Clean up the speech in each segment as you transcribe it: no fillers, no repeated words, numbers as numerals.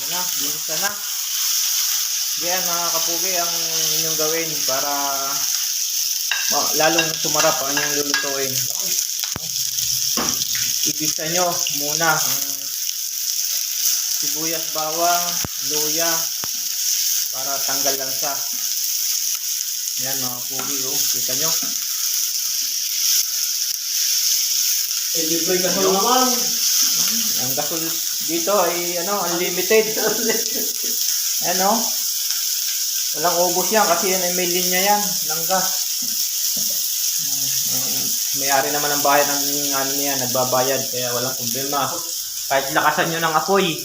Yan na, binuksan na. Yan mga kapugi ang inyong gawin para lalong sumarap ang inyong lulutuin. Igisa nyo muna ang sibuyas, bawang, luya para tanggal lang siya. Yan mga kapugi, oh. Kita nyo. Libre gasol naman. Ang gasol dito ay unlimited. Ano? Walang ubos yan kasi yan ay may linya yan ng gas. May-ari naman ng bahay ng niya, nagbabayad kaya walang problema. Kahit lakasan nyo ng apoy,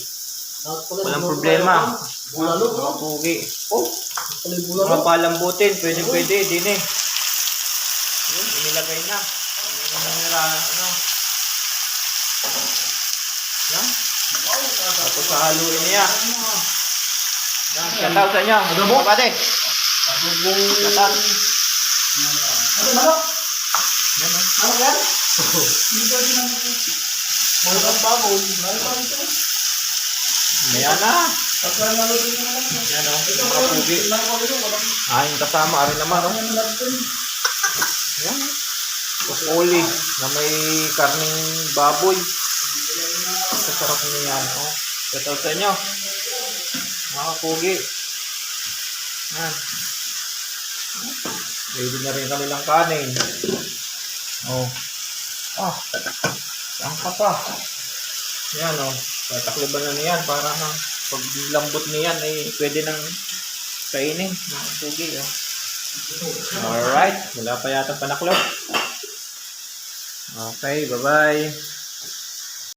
walang problema. Mga pugi. Oh, mga palambutin, pwede, din eh. Inilagay na. Yan. Tapos hahaluin niya. Yan, shoutout sa inyo. Kapatid. Shoutout. Manok? Yan o. Manok yan? Manok ang baboy. Manok ang ito. Ayan na. Yan Yan o. Mga pugi. Aking kasama rin naman o. Yan. Pupuli na may karning baboy. Sarap niya yan o. Shoutout sa inyo. Mga pugi. Yan. Ready na rin kami ng kanin. Oh. Ah. Saan ka pa? Yan oh. Tatakliban na niyan para na pag lambot niyan ay pwede nang kainin. Mga pugi oh. Alright. Wala pa yata panaklog. Okay. Bye-bye.